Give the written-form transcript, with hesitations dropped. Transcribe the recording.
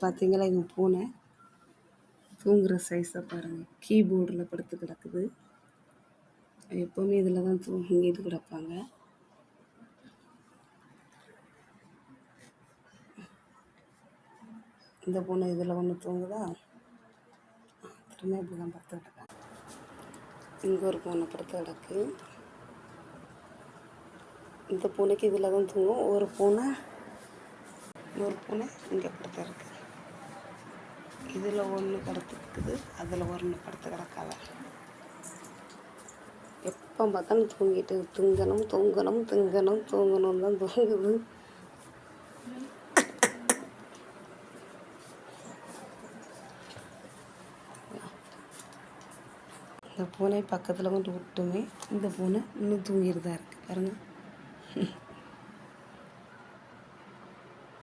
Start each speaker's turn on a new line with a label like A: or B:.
A: பார்த்தீங்களா இது பூனை தூங்குகிற சைஸை பாருங்கள். கீபோர்டில் படுத்து கிடக்குது. எப்போவுமே இதில் தான் தூங்கிட்டு கிடப்பாங்க. இந்த பூனை இதில் ஒன்று தூங்குதா, திரும்ப இப்படி தான் படுத்து கிடக்காங்க. இங்கே ஒரு பூனை படுத்து கிடக்கு. இந்த பூனைக்கு இதில் தான் தூங்கும். ஒரு பூனை இங்கே படுத்து இருக்கு. இதில் ஒன்று படுத்துக்குது, அதில் ஒன்று படுத்து கிடக்காத. எப்போ பார்த்தாலும் தூங்கிட்டு திங்கணும் தான் தூங்குது. இந்த பூனை பக்கத்தில் கொண்டு விட்டுமே இந்த பூனை இன்னும் தூங்கிட்டு தான் இருக்குது பாருங்கள்.